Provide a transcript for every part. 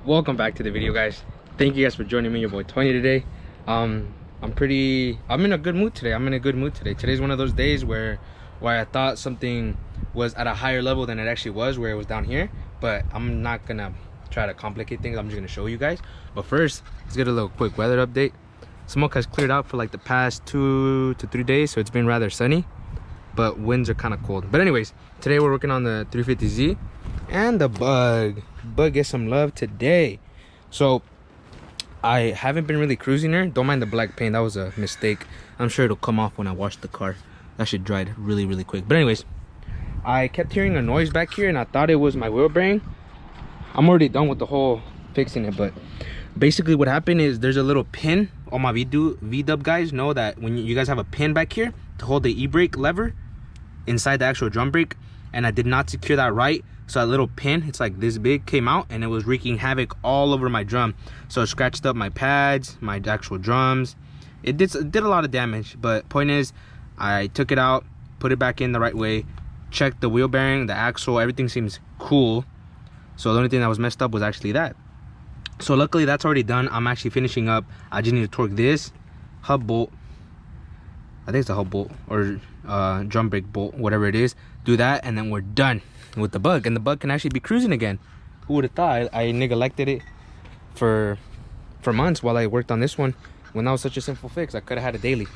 Welcome back to the video, guys. Thank you guys for joining me, your boy Tony, today. I'm in a good mood today. Today's one of those days where I thought something was at a higher level than it actually was, where it was down here. But I'm not gonna try to complicate things. I'm just gonna show you guys. But first, let's get a little quick weather update. Smoke has cleared out for like the past 2 to 3 days, so it's been rather sunny, but winds are kind of cold. But anyways, today we're working on the 350Z and the bug gets some love today. So I haven't been really cruising her. Don't mind the black paint, that was a mistake. I'm sure it'll come off when I wash the car. That should dry really quick. But anyways, I kept hearing a noise back here and I thought it was my wheel bearing. I'm already done with the whole fixing it, but basically what happened is there's a little pin. All my V-dub guys know that when you guys have a pin back here to hold the e-brake lever inside the actual drum brake, and I did not secure that right. So that little pin, it's like this big, came out and it was wreaking havoc all over my drum. So it scratched up my pads, my actual drums. It did a lot of damage, but point is, I took it out, put it back in the right way, checked the wheel bearing, the axle, everything seems cool. So the only thing that was messed up was actually that. So luckily that's already done. I'm actually finishing up. I just need to torque this hub bolt. I think it's a hub bolt or drum brake bolt, whatever it is. Do that and then we're done with the bug, and the bug can actually be cruising again. Who would have thought? I neglected it for months while I worked on this one, when that was such a simple fix. I could have had it daily.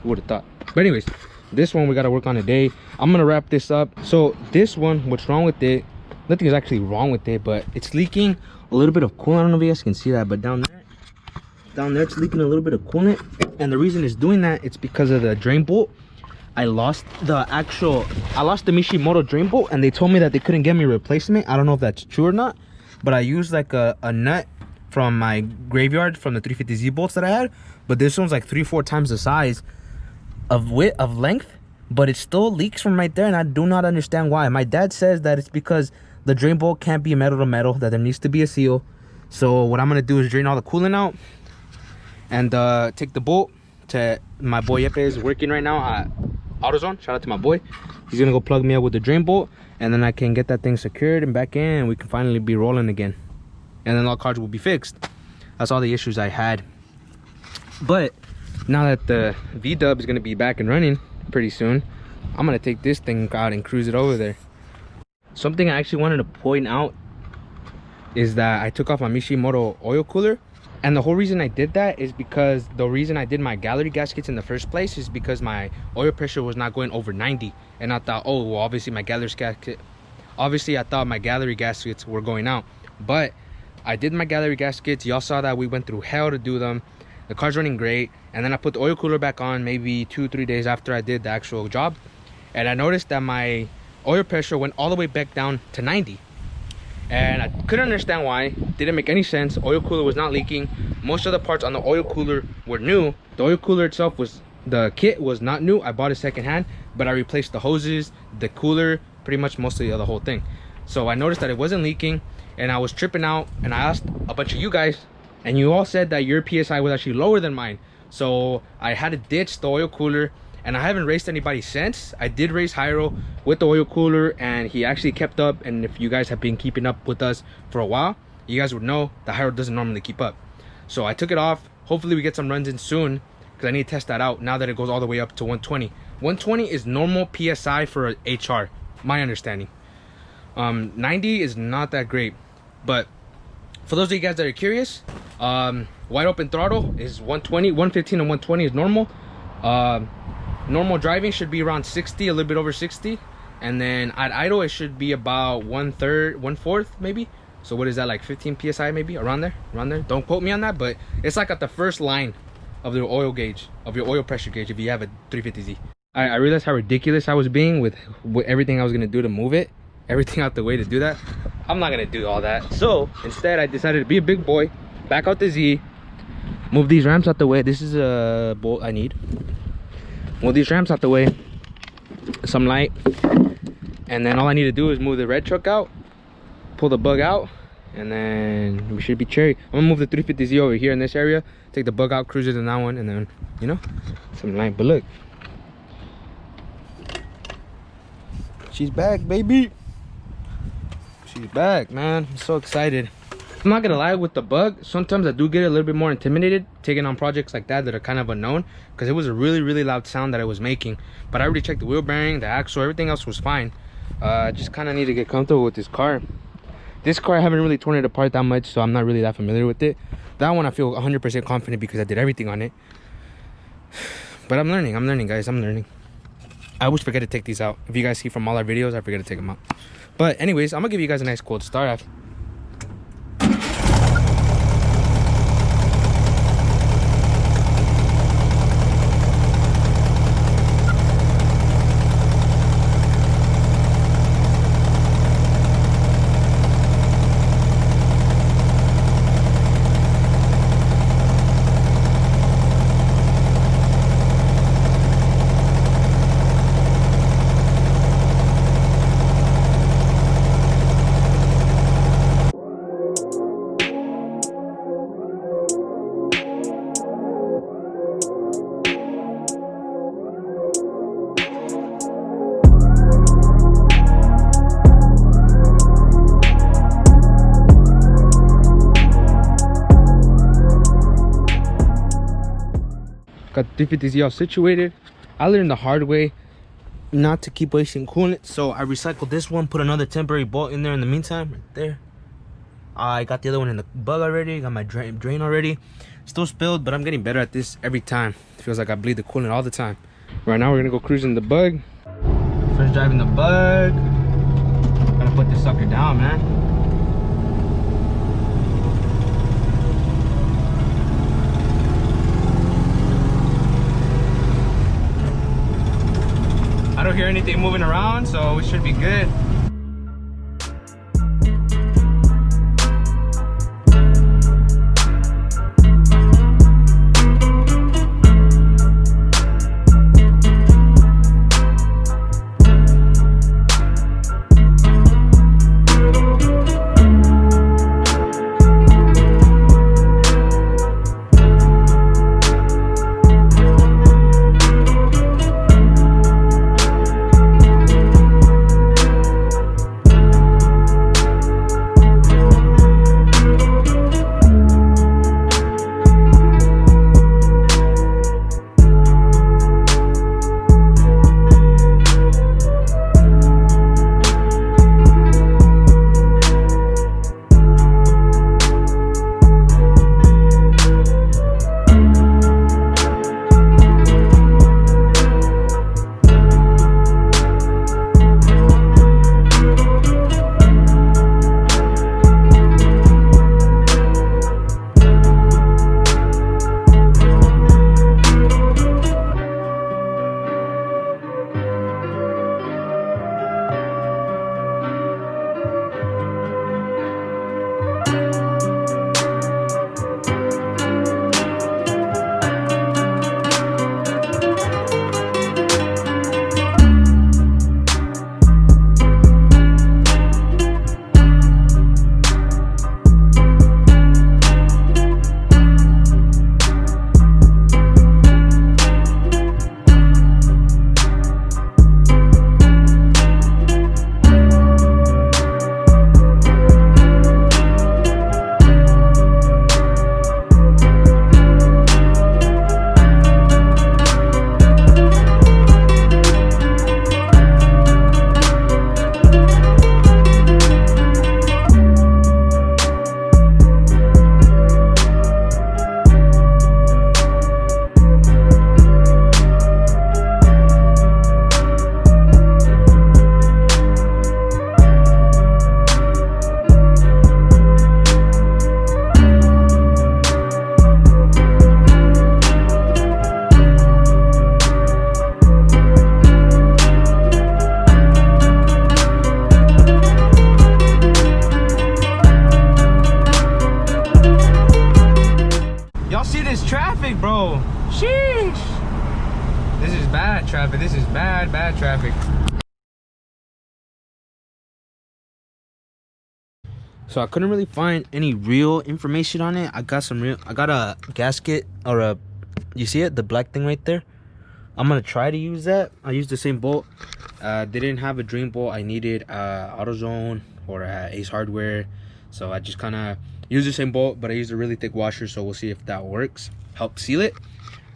Who would have thought? But anyways, this one we got to work on today. I'm gonna wrap this up. So this one, what's wrong with it? Nothing is actually wrong with it, but it's leaking a little bit of coolant. I don't know if you guys can see that, but down there it's leaking a little bit of coolant, and the reason it's doing that, it's because of the drain bolt. I lost the Mishimoto drain bolt, and they told me that they couldn't get me a replacement. I don't know if that's true or not, but I used like a nut from my graveyard from the 350Z bolts that I had, but this one's like 3-4 times the size of length, but it still leaks from right there, and I do not understand why. My dad says that it's because the drain bolt can't be metal to metal, that there needs to be a seal. So what I'm gonna do is drain all the coolant out and take the bolt to my boy Yepe is working right now at AutoZone. Shout out to my boy. He's gonna go plug me up with the drain bolt, and then I can get that thing secured and back in, and we can finally be rolling again, and then all cars will be fixed. That's all the issues I had. But now that the V-dub is gonna be back and running pretty soon, I'm gonna take this thing out and cruise it over there. Something I actually wanted to point out is that I took off my Mishimoto oil cooler, and the whole reason I did that is because the reason I did my gallery gaskets in the first place is because my oil pressure was not going over 90, and I thought, oh well, obviously I thought my gallery gaskets were going out. But I did my gallery gaskets. Y'all saw that we went through hell to do them. The car's running great, and then I put the oil cooler back on maybe 2-3 days after I did the actual job, and I noticed that my oil pressure went all the way back down to 90, and I couldn't understand why. Didn't make any sense. Oil cooler was not leaking. Most of the parts on the oil cooler were new. The oil cooler itself the kit was not new. I bought it secondhand, but I replaced the hoses, the cooler, pretty much mostly the whole thing. So I noticed that it wasn't leaking, and I was tripping out, and I asked a bunch of you guys, and you all said that your PSI was actually lower than mine. So I had to ditch the oil cooler, and I haven't raced anybody since. I did race Hyro with the oil cooler, and he actually kept up. And if you guys have been keeping up with us for a while, you guys would know that Hyro doesn't normally keep up. So I took it off. Hopefully we get some runs in soon, because I need to test that out now that it goes all the way up to 120. 120 is normal PSI for an HR, my understanding. 90 is not that great, but for those of you guys that are curious, wide open throttle is 120, 115 and 120 is normal. Normal driving should be around 60, a little bit over 60, and then at idle it should be about 1/4 maybe. So what is that, like 15 psi maybe, around there? Don't quote me on that, but it's like at the first line of the oil gauge, of your oil pressure gauge, if you have a 350Z. I realized how ridiculous I was being with everything I was gonna do to move it, everything out the way to do that. I'm not gonna do all that. So instead I decided to be a big boy, back out the Z, move these ramps out the way. This is a bolt I need. Move these ramps out the way, some light, and then all I need to do is move the red truck out, pull the bug out, and then we should be cherry. I'm gonna move the 350Z over here in this area, take the bug out, cruise it in that one, and then, you know, some light. But look, she's back, baby. She's back, man. I'm so excited. I'm not gonna lie, with the bug, sometimes I do get a little bit more intimidated taking on projects like that are kind of unknown, because it was a really loud sound that I was making. But I already checked the wheel bearing, the axle, everything else was fine. I just kind of need to get comfortable with this car. This car I haven't really torn it apart that much, so I'm not really that familiar with it. That one I feel 100% confident because I did everything on it. But I'm learning guys, I'm learning. I always forget to take these out. If you guys see from all our videos, I forget to take them out. But anyways, I'm gonna give you guys a nice cold start. Got the 350Z all situated. I learned the hard way not to keep wasting coolant, so I recycled this one, put another temporary bolt in there in the meantime, right there. I got the other one in the bug already, got my drain already. Still spilled, but I'm getting better at this every time. It feels like I bleed the coolant all the time. Right now we're gonna go cruising the bug. First driving the bug. Gotta put this sucker down, man. I don't hear anything moving around, so we should be good. Bad traffic. So I couldn't really find any real information on it. I got a gasket or a, you see it, the black thing right there. I'm gonna try to use that. I used the same bolt. They didn't have a dream bolt. I needed AutoZone or Ace Hardware, so I just kind of used the same bolt, but I used a really thick washer, so we'll see if that works. Help seal it.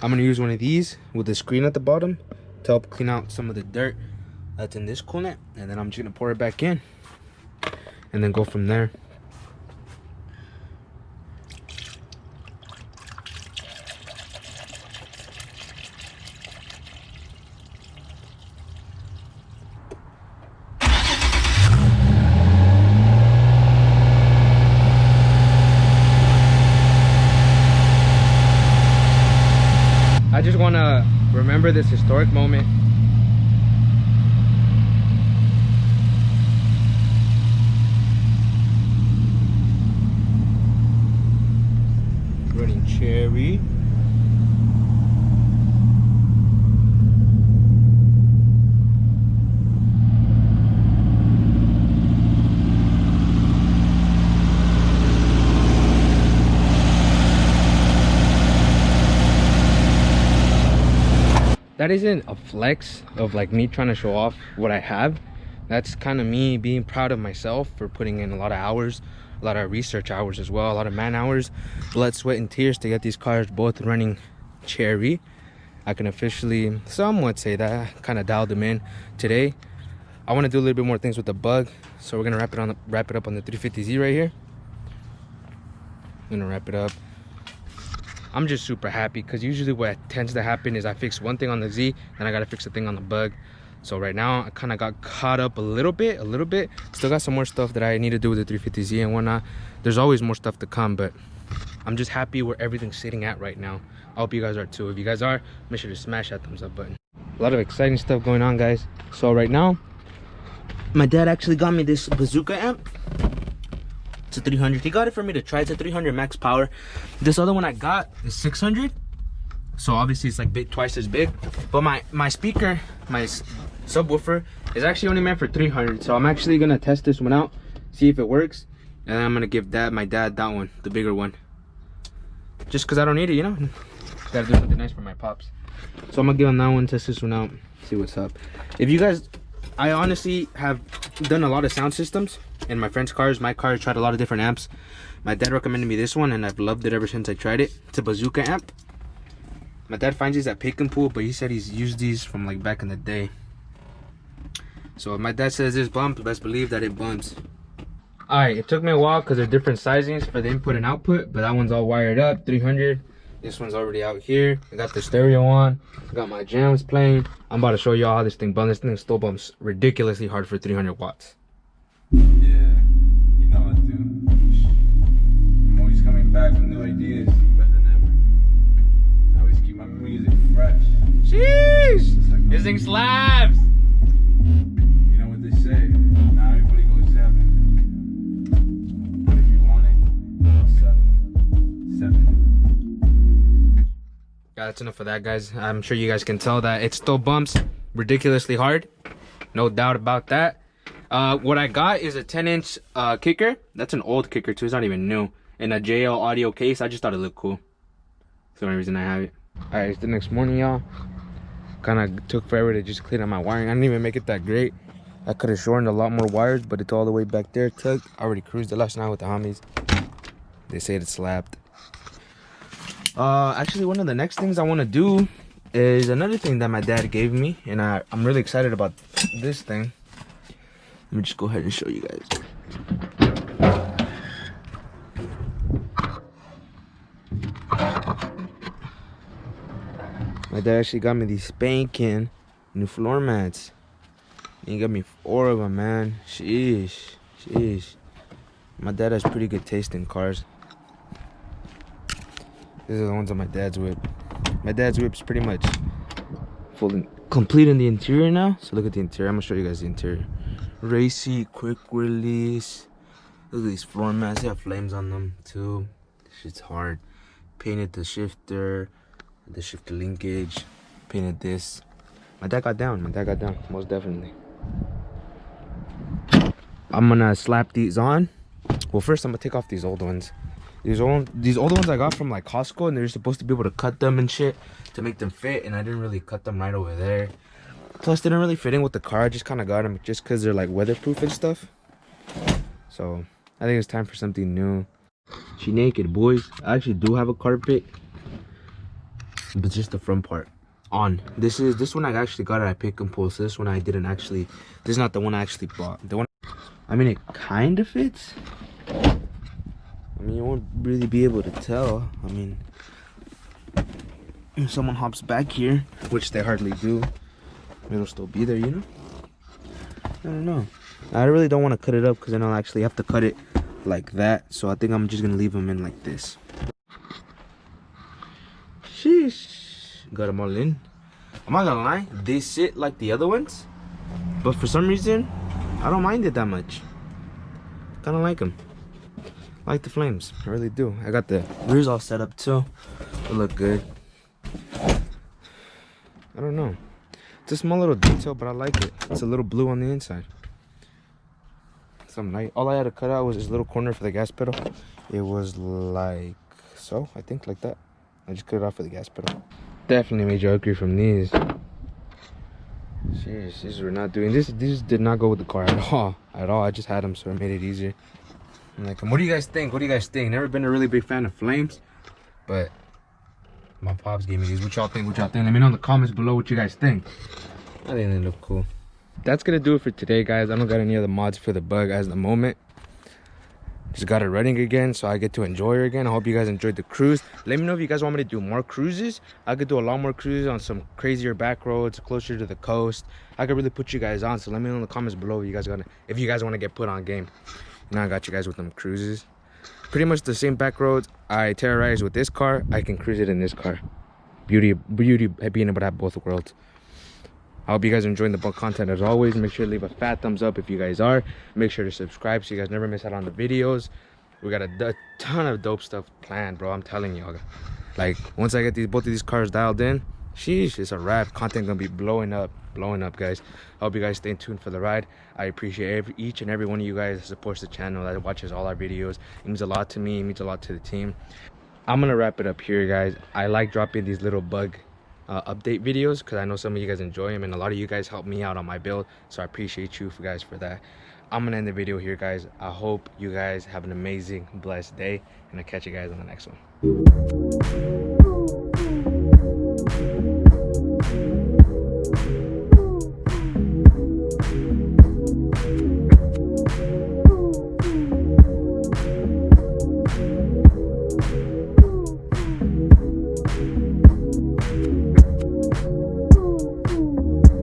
I'm gonna use one of these with the screen at the bottom to help clean out some of the dirt that's in this coolant, and then I'm just gonna pour it back in and then go from there. I just want to remember this historic moment. Running cherry. That isn't a flex of like me trying to show off what I have. That's kind of me being proud of myself for putting in a lot of hours, a lot of research hours as well, a lot of man hours, blood, sweat, and tears to get these cars both running cherry. I can officially somewhat say that I kind of dialed them in today. I want to do a little bit more things with the bug, so we're gonna wrap it up on the 350Z right here. I'm gonna wrap it up. I'm just super happy because usually what tends to happen is I fix one thing on the Z and I gotta fix a thing on the bug. So right now I kind of got caught up a little bit. Still got some more stuff that I need to do with the 350Z and whatnot. There's always more stuff to come, but I'm just happy where everything's sitting at right now. I hope you guys are too. If you guys are, make sure to smash that thumbs up button. A lot of exciting stuff going on, guys. So right now, my dad actually got me this bazooka amp. It's a 300. He got it for me to try. It's a 300 max power. This other one I got is 600, so obviously it's like twice as big. But my speaker, my subwoofer, is actually only meant for 300. So I'm actually gonna test this one out, see if it works, and then I'm gonna give my dad that one, the bigger one, just because I don't need it, you know. Gotta do something nice for my pops. So I'm gonna give him that one, test this one out, see what's up. If you guys, I honestly have done a lot of sound systems in my friends' cars. My car tried a lot of different amps. My dad recommended me this one and I've loved it ever since I tried it. It's a bazooka amp. My dad finds these at Pick and Pull, but he said he's used these from like back in the day. So if my dad says this bumps, best believe that it bumps. Alright, it took me a while because they're different sizings for the input and output, but that one's all wired up, 300. This one's already out here. I got the stereo on, I got my jams playing. I'm about to show y'all how this thing bumps. This thing still bumps ridiculously hard for 300 watts. Yeah, you know I do. I'm always coming back with new ideas, better than ever. I always keep my music fresh. Sheesh! Like this thing slaps! You know what they say, not everybody goes 7. But if you want it, 7. Yeah, that's enough of that, guys. I'm sure you guys can tell that it still bumps ridiculously hard. No doubt about that. What I got is a 10-inch kicker. That's an old kicker too, it's not even new. In a JL audio case. I just thought it looked cool. That's the only reason I have it. Alright, it's the next morning, y'all. Kind of took forever to just clean up my wiring. I didn't even make it that great. I could have shortened a lot more wires, but it's all the way back there. I already cruised it last night with the homies. They said it slapped. Actually, one of the next things I want to do is another thing that my dad gave me, and I'm really excited about this thing. Let me just go ahead and show you guys. My dad actually got me these spanking new floor mats. He got me 4 of them, man. Sheesh. My dad has pretty good taste in cars. These are the ones on my dad's whip. My dad's whip's pretty much complete in the interior now. So look at the interior. I'm gonna show you guys the interior. Racy, quick release. Look at these floor mats. They have flames on them too. Shit's hard. Painted the shifter linkage. Painted this. My dad got down. My dad got down. Most definitely. I'm gonna slap these on. Well, first I'm gonna take off these old ones. These old ones I got from like Costco, and they're supposed to be able to cut them and shit to make them fit, and I didn't really cut them right over there. Plus, they didn't really fit in with the car. I just kind of got them just because they're like weatherproof and stuff. So I think it's time for something new. She naked, boys. I actually do have a carpet, but just the front part on. This one I actually got at Pick and Pull. So this one I didn't actually. This is not the one I actually bought. The one. I mean, it kind of fits. I mean, you won't really be able to tell. I mean, if someone hops back here, which they hardly do, it'll still be there, you know? I don't know. I really don't want to cut it up because then I'll actually have to cut it like that. So I think I'm just going to leave them in like this. Sheesh. Got them all in. I'm not going to lie. They sit like the other ones. But for some reason, I don't mind it that much. Kind of like them. I like the flames. I really do. I got the rears all set up too. They look good. I don't know. It's a small little detail, but I like it. It's a little blue on the inside. Some night. All I had to cut out was this little corner for the gas pedal. It was like so, I think, like that. I just cut it off for the gas pedal. Definitely made you ugly from these. Jeez, these were not doing this. These did not go with the car at all. At all. I just had them, so it made it easier. I'm like, what do you guys think? What do you guys think? Never been a really big fan of flames, but my pops gave me these. What y'all think? What y'all think? Let me know in the comments below what you guys think. I think they look cool. That's gonna do it for today, guys. I don't got any other mods for the bug as the moment. Just got it running again, so I get to enjoy her again. I hope you guys enjoyed the cruise. Let me know if you guys want me to do more cruises. I could do a lot more cruises on some crazier back roads, closer to the coast. I could really put you guys on. So let me know in the comments below if you guys want to get put on game. Now I got you guys with them cruises. Pretty much the same back roads I terrorize with this car, I can cruise it in this car. Beauty being able to have both worlds. I hope you guys are enjoying the bug content as always. Make sure to leave a fat thumbs up if you guys are. Make sure to subscribe so you guys never miss out on the videos. We got a ton of dope stuff planned, bro. I'm telling y'all. Like, once I get both of these cars dialed in, sheesh, it's a wrap. Content gonna be blowing up, guys. I hope you guys stay tuned for the ride. I appreciate each and every one of you guys that supports the channel, that watches all our videos. It means a lot to me. It means a lot to the team. I'm gonna wrap it up here, guys. I like dropping these little bug update videos because I know some of you guys enjoy them, and a lot of you guys help me out on my build, so I appreciate you guys for that. I'm gonna end the video here, guys. I hope you guys have an amazing, blessed day, and I'll catch you guys on the next one.